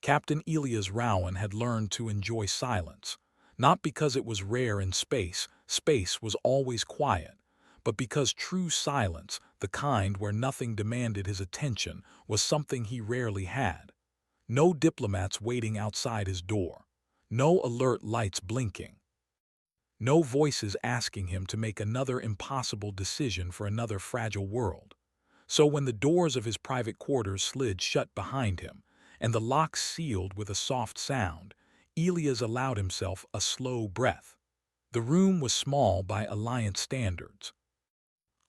Captain Elias Rowan had learned to enjoy silence, not because it was rare in space was always quiet, but because true silence, the kind where nothing demanded his attention, was something he rarely had. No diplomats waiting outside his door. No alert lights blinking. No voices asking him to make another impossible decision for another fragile world. So when the doors of his private quarters slid shut behind him, and the locks sealed with a soft sound, Elias allowed himself a slow breath. The room was small by Alliance standards.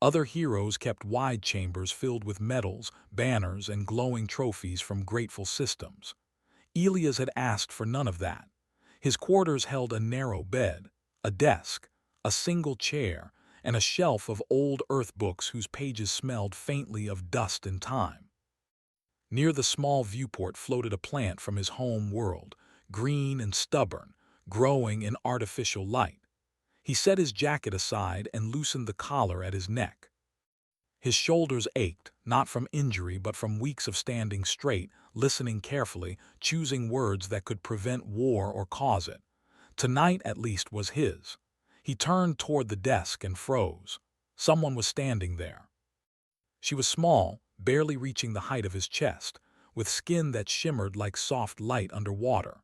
Other heroes kept wide chambers filled with medals, banners, and glowing trophies from grateful systems. Elias had asked for none of that. His quarters held a narrow bed, a desk, a single chair, and a shelf of old Earth books whose pages smelled faintly of dust and time. Near the small viewport floated a plant from his home world, green and stubborn, growing in artificial light. He set his jacket aside and loosened the collar at his neck. His shoulders ached, not from injury but from weeks of standing straight, listening carefully, choosing words that could prevent war or cause it. Tonight, at least, was his. He turned toward the desk and froze. Someone was standing there. She was small, barely reaching the height of his chest, with skin that shimmered like soft light under water.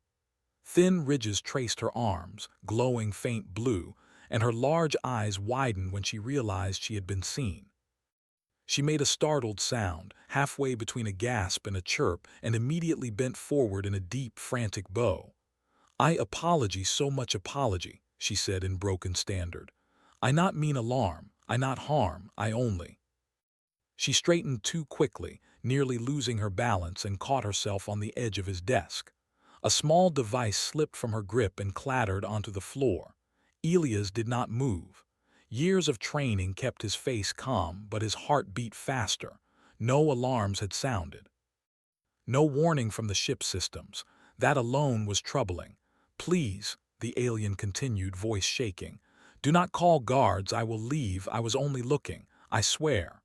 Thin ridges traced her arms, glowing faint blue, and her large eyes widened when she realized she had been seen. She made a startled sound, halfway between a gasp and a chirp, and immediately bent forward in a deep, frantic bow. "I apology, so much apology," she said in broken standard. "I not mean alarm, I not harm, I only." She straightened too quickly, nearly losing her balance, and caught herself on the edge of his desk. A small device slipped from her grip and clattered onto the floor. Elias did not move. Years of training kept his face calm, but his heart beat faster. No alarms had sounded. No warning from the ship systems. That alone was troubling. "Please," the alien continued, voice shaking. "Do not call guards, I will leave, I was only looking, I swear."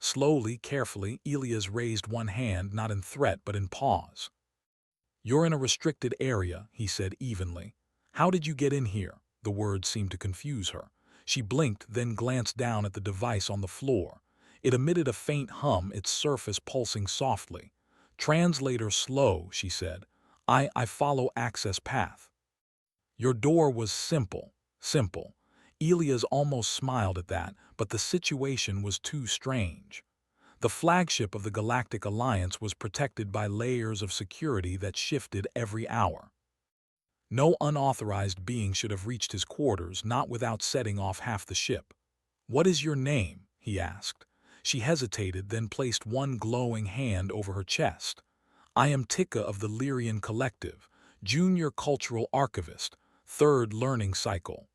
Slowly, carefully, Elias raised one hand, not in threat but in pause. "You're in a restricted area," he said evenly. "How did you get in here?" The words seemed to confuse her. She blinked, then glanced down at the device on the floor. It emitted a faint hum, its surface pulsing softly. "Translator slow," she said. I follow access path." Your door was simple. Elias almost smiled at that, but the situation was too strange. The flagship of the Galactic Alliance was protected by layers of security that shifted every hour. No unauthorized being should have reached his quarters, not without setting off half the ship. "What is your name?" he asked. She hesitated, then placed one glowing hand over her chest. "I am Tika of the Lyrian Collective, Junior Cultural Archivist, third learning cycle."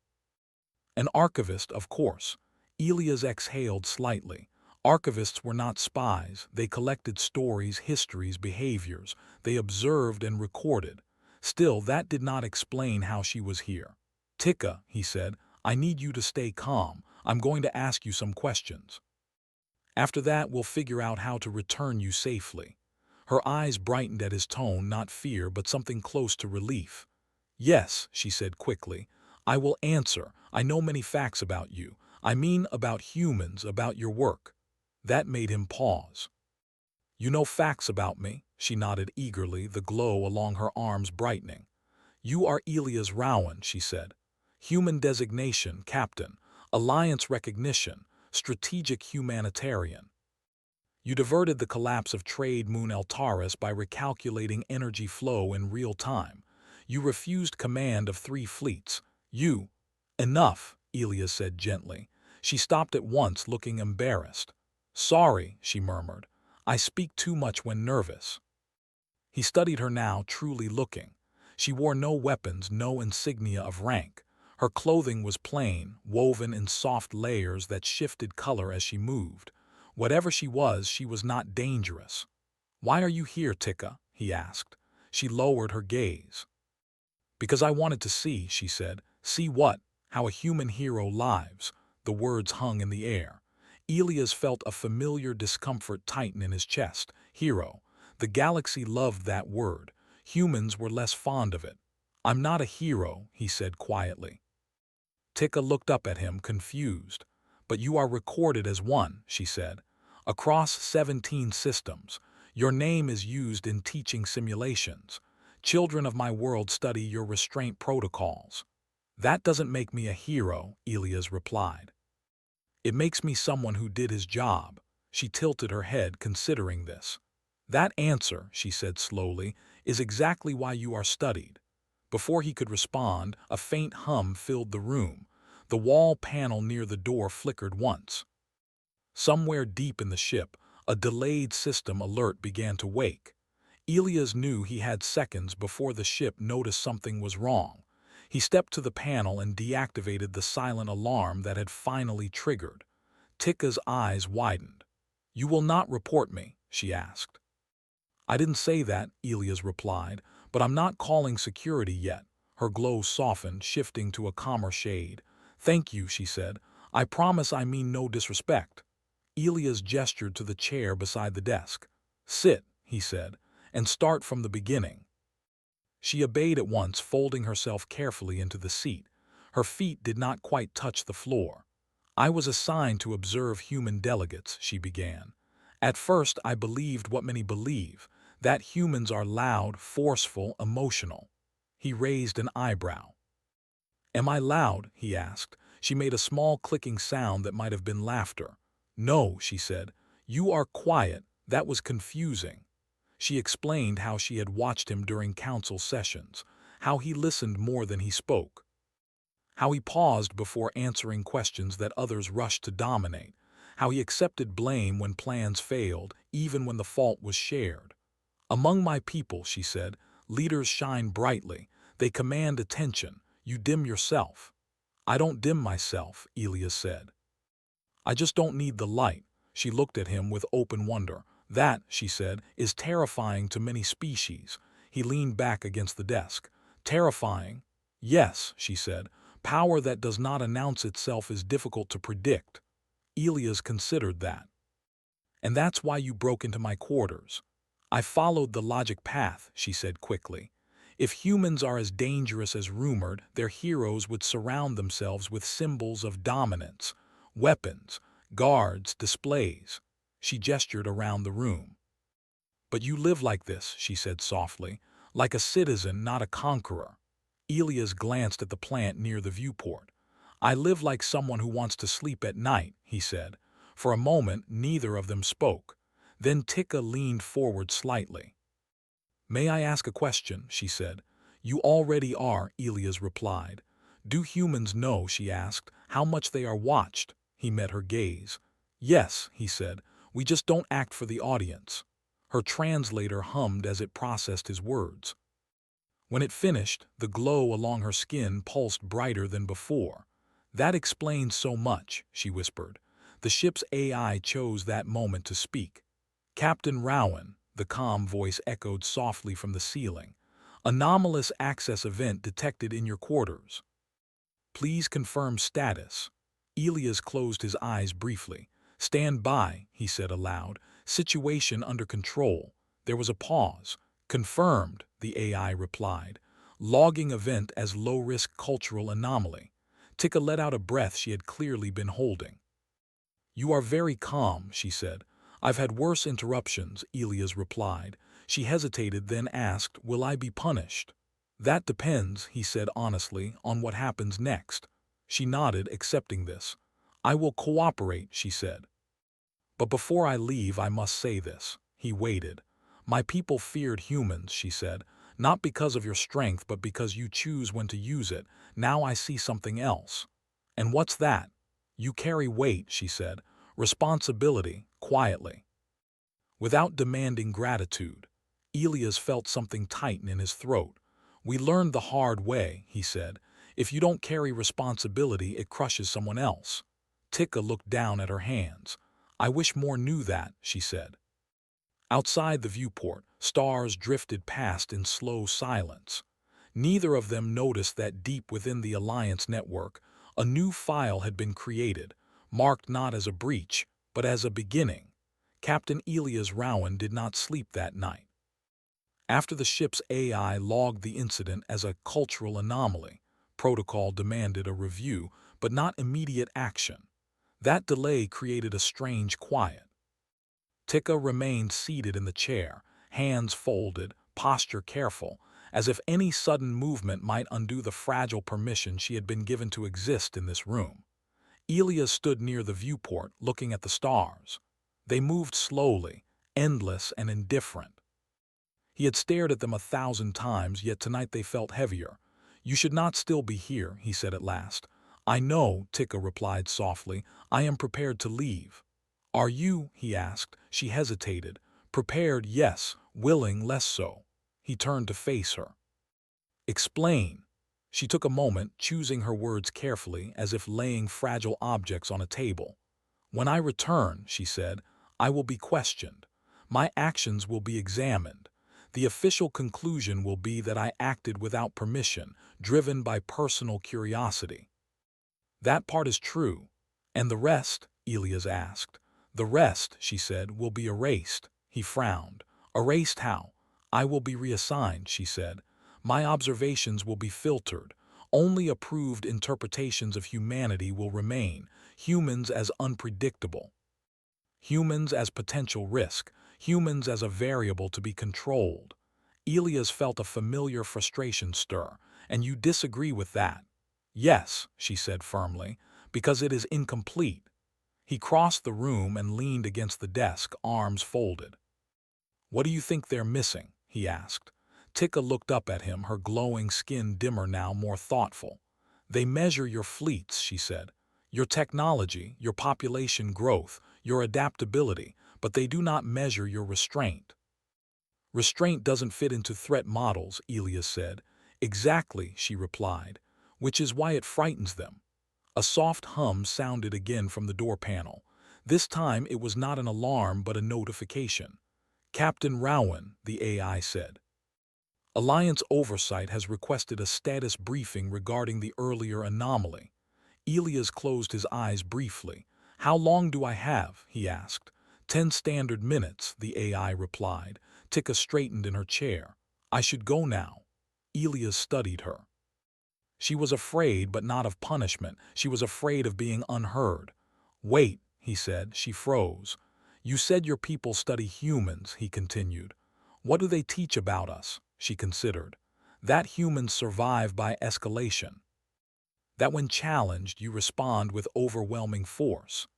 An archivist, of course. Elias exhaled slightly. Archivists were not spies. They collected stories, histories, behaviors. They observed and recorded. Still, that did not explain how she was here. "Tika," he said, "I need you to stay calm. I'm going to ask you some questions. After that, we'll figure out how to return you safely." Her eyes brightened at his tone, not fear, but something close to relief. "Yes," she said quickly, "I will answer. I know many facts about you. I mean about humans, about your work." That made him pause. "You know facts about me?" She nodded eagerly, the glow along her arms brightening. "You are Elias Rowan," she said. "Human designation, Captain. Alliance recognition, strategic humanitarian. You diverted the collapse of Trade Moon Altaris by recalculating energy flow in real time. You refused command of 3 fleets. You—" "Enough," Elias said gently. She stopped at once, looking embarrassed. "Sorry," she murmured. "I speak too much when nervous." He studied her now, truly looking. She wore no weapons, no insignia of rank. Her clothing was plain, woven in soft layers that shifted color as she moved. Whatever she was not dangerous. "Why are you here, Tika?" he asked. She lowered her gaze. "Because I wanted to see," she said. "See what? How a human hero lives." The words hung in the air. Elias felt a familiar discomfort tighten in his chest. Hero. The galaxy loved that word. Humans were less fond of it. I'm not a hero, he said quietly. Tika looked up at him, confused. But you are recorded as one, she said. Across 17 systems, your name is used in teaching simulations. Children of my world study your restraint protocols. That doesn't make me a hero, Elias replied. It makes me someone who did his job. She tilted her head, considering this. That answer, she said slowly, is exactly why you are studied. Before he could respond, a faint hum filled the room. The wall panel near the door flickered once. Somewhere deep in the ship, a delayed system alert began to wake. Elias knew he had seconds before the ship noticed something was wrong. He stepped to the panel and deactivated the silent alarm that had finally triggered. Tika's eyes widened. You will not report me, she asked. I didn't say that, Elias replied, but I'm not calling security yet. Her glow softened, shifting to a calmer shade. Thank you, she said. I promise I mean no disrespect. Elias gestured to the chair beside the desk. Sit, he said, and start from the beginning. She obeyed at once, folding herself carefully into the seat. Her feet did not quite touch the floor. I was assigned to observe human delegates, she began. At first I believed what many believe, that humans are loud, forceful, emotional. He raised an eyebrow. Am I loud? He asked. She made a small clicking sound that might have been laughter. No, she said. You are quiet. That was confusing. She explained how she had watched him during council sessions, how he listened more than he spoke, how he paused before answering questions that others rushed to dominate, how he accepted blame when plans failed, even when the fault was shared. Among my people, she said, leaders shine brightly. They command attention. You dim yourself. I don't dim myself, Elias said. I just don't need the light. She looked at him with open wonder. That, she said, is terrifying to many species. He leaned back against the desk. Terrifying? Yes, she said. Power that does not announce itself is difficult to predict. Elias considered that. And that's why you broke into my quarters. I followed the logic path, she said quickly. If humans are as dangerous as rumored, their heroes would surround themselves with symbols of dominance, weapons, guards, displays. She gestured around the room. But you live like this, she said softly, like a citizen, not a conqueror. Elias glanced at the plant near the viewport. I live like someone who wants to sleep at night, he said. For a moment, neither of them spoke. Then Tika leaned forward slightly. May I ask a question, she said. You already are, Elias replied. Do humans know, she asked, how much they are watched? He met her gaze. Yes, he said, we just don't act for the audience. Her translator hummed as it processed his words. When it finished, the glow along her skin pulsed brighter than before. That explains so much, she whispered. The ship's AI chose that moment to speak. Captain Rowan, the calm voice echoed softly from the ceiling. Anomalous access event detected in your quarters. Please confirm status. Elias closed his eyes briefly. Stand by, he said aloud. Situation under control. There was a pause. Confirmed, the AI replied. Logging event as low-risk cultural anomaly. Tika let out a breath she had clearly been holding. You are very calm, she said. I've had worse interruptions, Elias replied. She hesitated, then asked, will I be punished? That depends, he said honestly, on what happens next. She nodded, accepting this. I will cooperate, she said. But before I leave, I must say this. He waited. My people feared humans, she said, not because of your strength, but because you choose when to use it. Now I see something else. And what's that? You carry weight, she said. Responsibility, quietly. Without demanding gratitude. Elias felt something tighten in his throat. We learned the hard way, he said. If you don't carry responsibility, it crushes someone else. Tika looked down at her hands. I wish more knew that, she said. Outside the viewport, stars drifted past in slow silence. Neither of them noticed that deep within the Alliance network, a new file had been created, marked not as a breach, but as a beginning. Captain Elias Rowan did not sleep that night. After the ship's AI logged the incident as a cultural anomaly, protocol demanded a review, but not immediate action. That delay created a strange quiet. Tikka remained seated in the chair, hands folded, posture careful, as if any sudden movement might undo the fragile permission she had been given to exist in this room. Elia stood near the viewport, looking at the stars. They moved slowly, endless and indifferent. He had stared at them 1,000 times, yet tonight they felt heavier. "You should not still be here," he said at last. "I know," Tikka replied softly. "I am prepared to leave." "Are you?" he asked. She hesitated. "Prepared, yes. Willing, less so." He turned to face her. "Explain." She took a moment, choosing her words carefully, as if laying fragile objects on a table. "When I return," she said, "I will be questioned. My actions will be examined. The official conclusion will be that I acted without permission, driven by personal curiosity." "That part is true. And the rest?" Elias asked. "The rest," she said, "will be erased." He frowned. "Erased how?" "I will be reassigned," she said. "My observations will be filtered. Only approved interpretations of humanity will remain, humans as unpredictable. Humans as potential risk, humans as a variable to be controlled." Elias felt a familiar frustration stir. "And you disagree with that?" "Yes," she said firmly, "because it is incomplete." He crossed the room and leaned against the desk, arms folded. "What do you think they're missing?" he asked. Tikka looked up at him, her glowing skin dimmer now, more thoughtful. "They measure your fleets," she said. "Your technology, your population growth, your adaptability, but they do not measure your restraint." "Restraint doesn't fit into threat models," Elias said. "Exactly," she replied, "which is why it frightens them." A soft hum sounded again from the door panel. This time it was not an alarm but a notification. "Captain Rowan," the AI said. "Alliance Oversight has requested a status briefing regarding the earlier anomaly." Elias closed his eyes briefly. "How long do I have?" he asked. 10 standard minutes," the AI replied. Tikka straightened in her chair. "I should go now." Elias studied her. She was afraid, but not of punishment. She was afraid of being unheard. "Wait," he said. She froze. "You said your people study humans," he continued. "What do they teach about us?" She considered. "That humans survive by escalation. That when challenged, you respond with overwhelming force."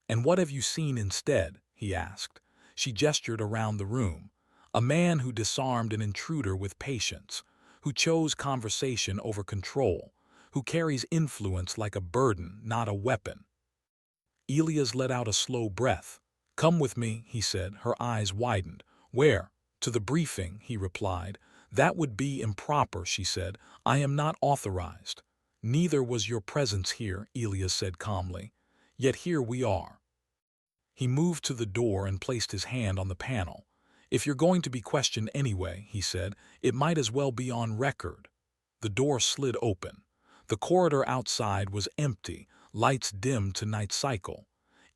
"And what have you seen instead?" he asked. She gestured around the room. "A man who disarmed an intruder with patience, who chose conversation over control, who carries influence like a burden, not a weapon." Elias let out a slow breath. "Come with me," he said. Her eyes widened. "Where?" "To the briefing," he replied. "That would be improper," she said. "I am not authorized." "Neither was your presence here," Elias said calmly. "Yet here we are." He moved to the door and placed his hand on the panel. "If you're going to be questioned anyway," he said, "it might as well be on record." The door slid open. The corridor outside was empty, lights dimmed to night cycle.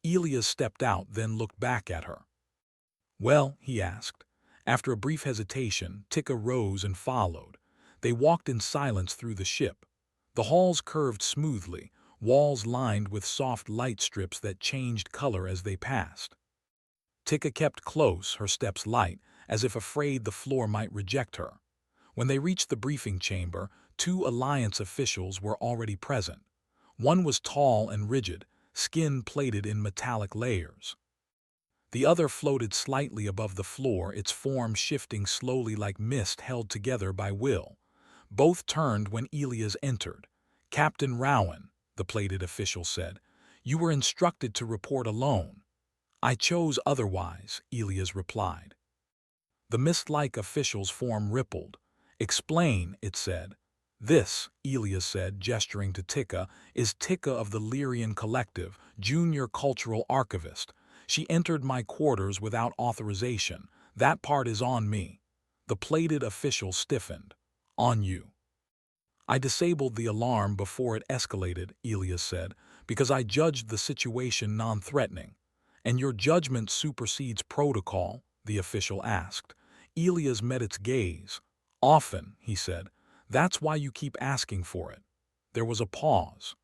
Elias stepped out, then looked back at her. "Well?" he asked. After a brief hesitation, Tikka rose and followed. They walked in silence through the ship. The halls curved smoothly, walls lined with soft light strips that changed color as they passed. Tikka kept close, her steps light, as if afraid the floor might reject her. When they reached the briefing chamber, 2 Alliance officials were already present. One was tall and rigid, skin plated in metallic layers. The other floated slightly above the floor, its form shifting slowly like mist held together by will. Both turned when Elias entered. "Captain Rowan," the plated official said, "you were instructed to report alone." "I chose otherwise," Elias replied. The mist-like official's form rippled. "Explain," it said. "This," Elias said, gesturing to Tikka, "is Tikka of the Lyrian Collective, junior cultural archivist. She entered my quarters without authorization. That part is on me." The plated official stiffened. "On you." "I disabled the alarm before it escalated," Elias said, "because I judged the situation non-threatening." "And your judgment supersedes protocol?" the official asked. Elias met its gaze. "Often," he said. "That's why you keep asking for it." There was a pause.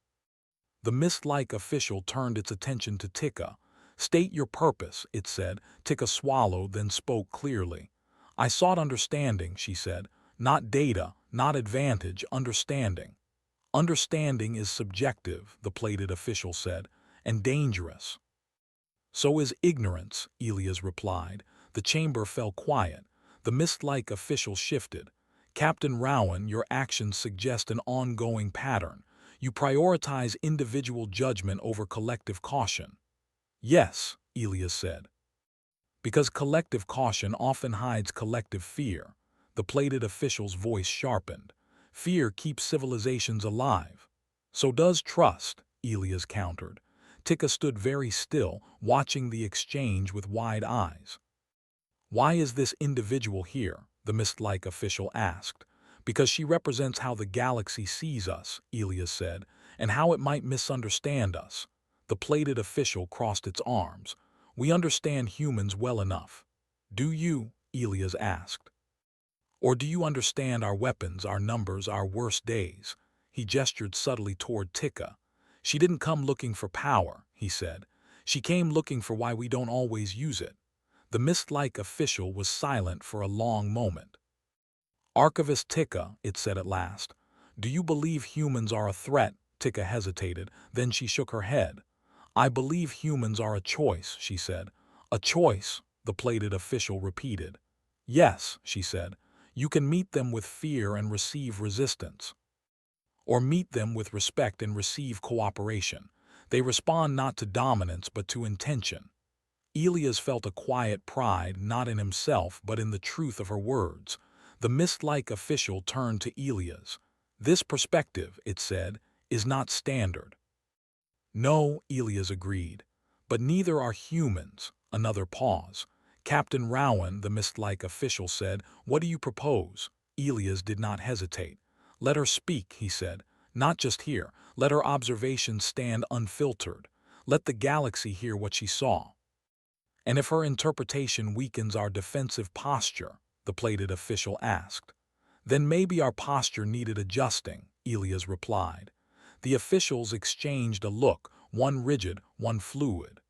The mist-like official turned its attention to Tika. "State your purpose," it said. Tika swallowed, then spoke clearly. "I sought understanding," she said. "Not data, not advantage, understanding." "Understanding is subjective," the plated official said, "and dangerous." "So is ignorance," Elias replied. The chamber fell quiet. The mist-like official shifted. "Captain Rowan, your actions suggest an ongoing pattern. You prioritize individual judgment over collective caution." "Yes," Elias said. "Because collective caution often hides collective fear." The plated official's voice sharpened. "Fear keeps civilizations alive." "So does trust," Elias countered. Tika stood very still, watching the exchange with wide eyes. "Why is this individual here?" the mist-like official asked. "Because she represents how the galaxy sees us," Elias said, "and how it might misunderstand us." The plated official crossed its arms. "We understand humans well enough." "Do you?" Elias asked. "Or do you understand our weapons, our numbers, our worst days?" He gestured subtly toward Tika. "She didn't come looking for power," he said. "She came looking for why we don't always use it." The mist-like official was silent for a long moment. "Archivist Tika," it said at last, "do you believe humans are a threat?" Tika hesitated, then she shook her head. "I believe humans are a choice," she said. "A choice," the plated official repeated. "Yes," she said. "You can meet them with fear and receive resistance. Or meet them with respect and receive cooperation. They respond not to dominance but to intention." Elias felt a quiet pride, not in himself but in the truth of her words. The mist-like official turned to Elias. "This perspective," it said, "is not standard." "No," Elias agreed. "But neither are humans." Another pause. "Captain Rowan," the mist-like official said, "what do you propose?" Elias did not hesitate. "Let her speak," he said. "Not just here. Let her observations stand unfiltered. Let the galaxy hear what she saw. And if her interpretation weakens our defensive posture," the plated official asked. "Then maybe our posture needed adjusting," Elias replied. The officials exchanged a look, one rigid, one fluid.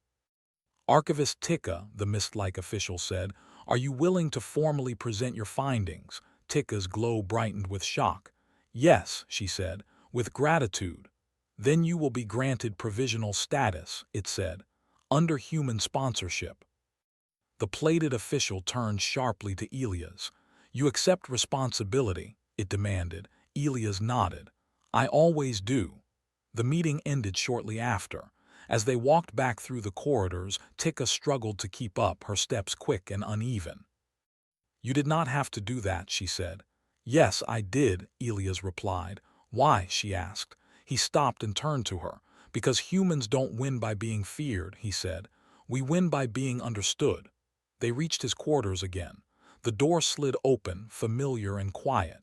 "Archivist Tika," the mist-like official said, "are you willing to formally present your findings?" Tika's glow brightened with shock. "Yes," she said, "with gratitude." "Then you will be granted provisional status," it said, "under human sponsorship." The plated official turned sharply to Elias. "You accept responsibility?" it demanded. Elias nodded. "I always do." The meeting ended shortly after. As they walked back through the corridors, Tika struggled to keep up, her steps quick and uneven. "You did not have to do that," she said. "Yes, I did," Elias replied. "Why?" she asked. He stopped and turned to her. "Because humans don't win by being feared," he said. "We win by being understood." They reached his quarters again. The door slid open, familiar and quiet.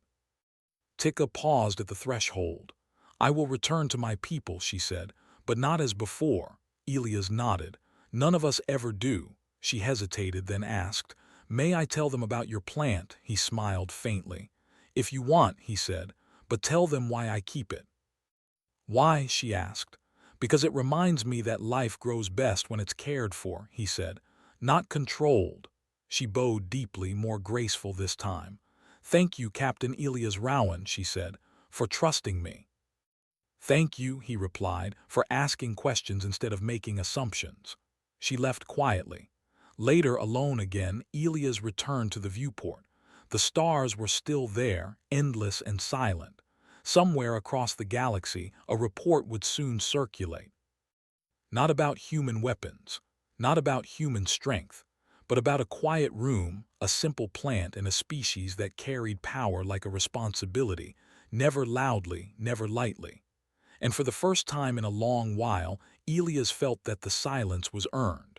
Tika paused at the threshold. "I will return to my people," she said, "but not as before." Elias nodded. "None of us ever do." She hesitated, then asked, "May I tell them about your plant?" He smiled faintly. "If you want," he said, "but tell them why I keep it." "Why?" she asked. "Because it reminds me that life grows best when it's cared for," he said. "Not controlled." She bowed deeply, more graceful this time. "Thank you, Captain Elias Rowan," she said, "for trusting me." "Thank you," he replied, "for asking questions instead of making assumptions." She left quietly. Later, alone again, Elias returned to the viewport. The stars were still there, endless and silent. Somewhere across the galaxy, a report would soon circulate. Not about human weapons, not about human strength, but about a quiet room, a simple plant, and a species that carried power like a responsibility, never loudly, never lightly. And for the first time in a long while, Elias felt that the silence was earned.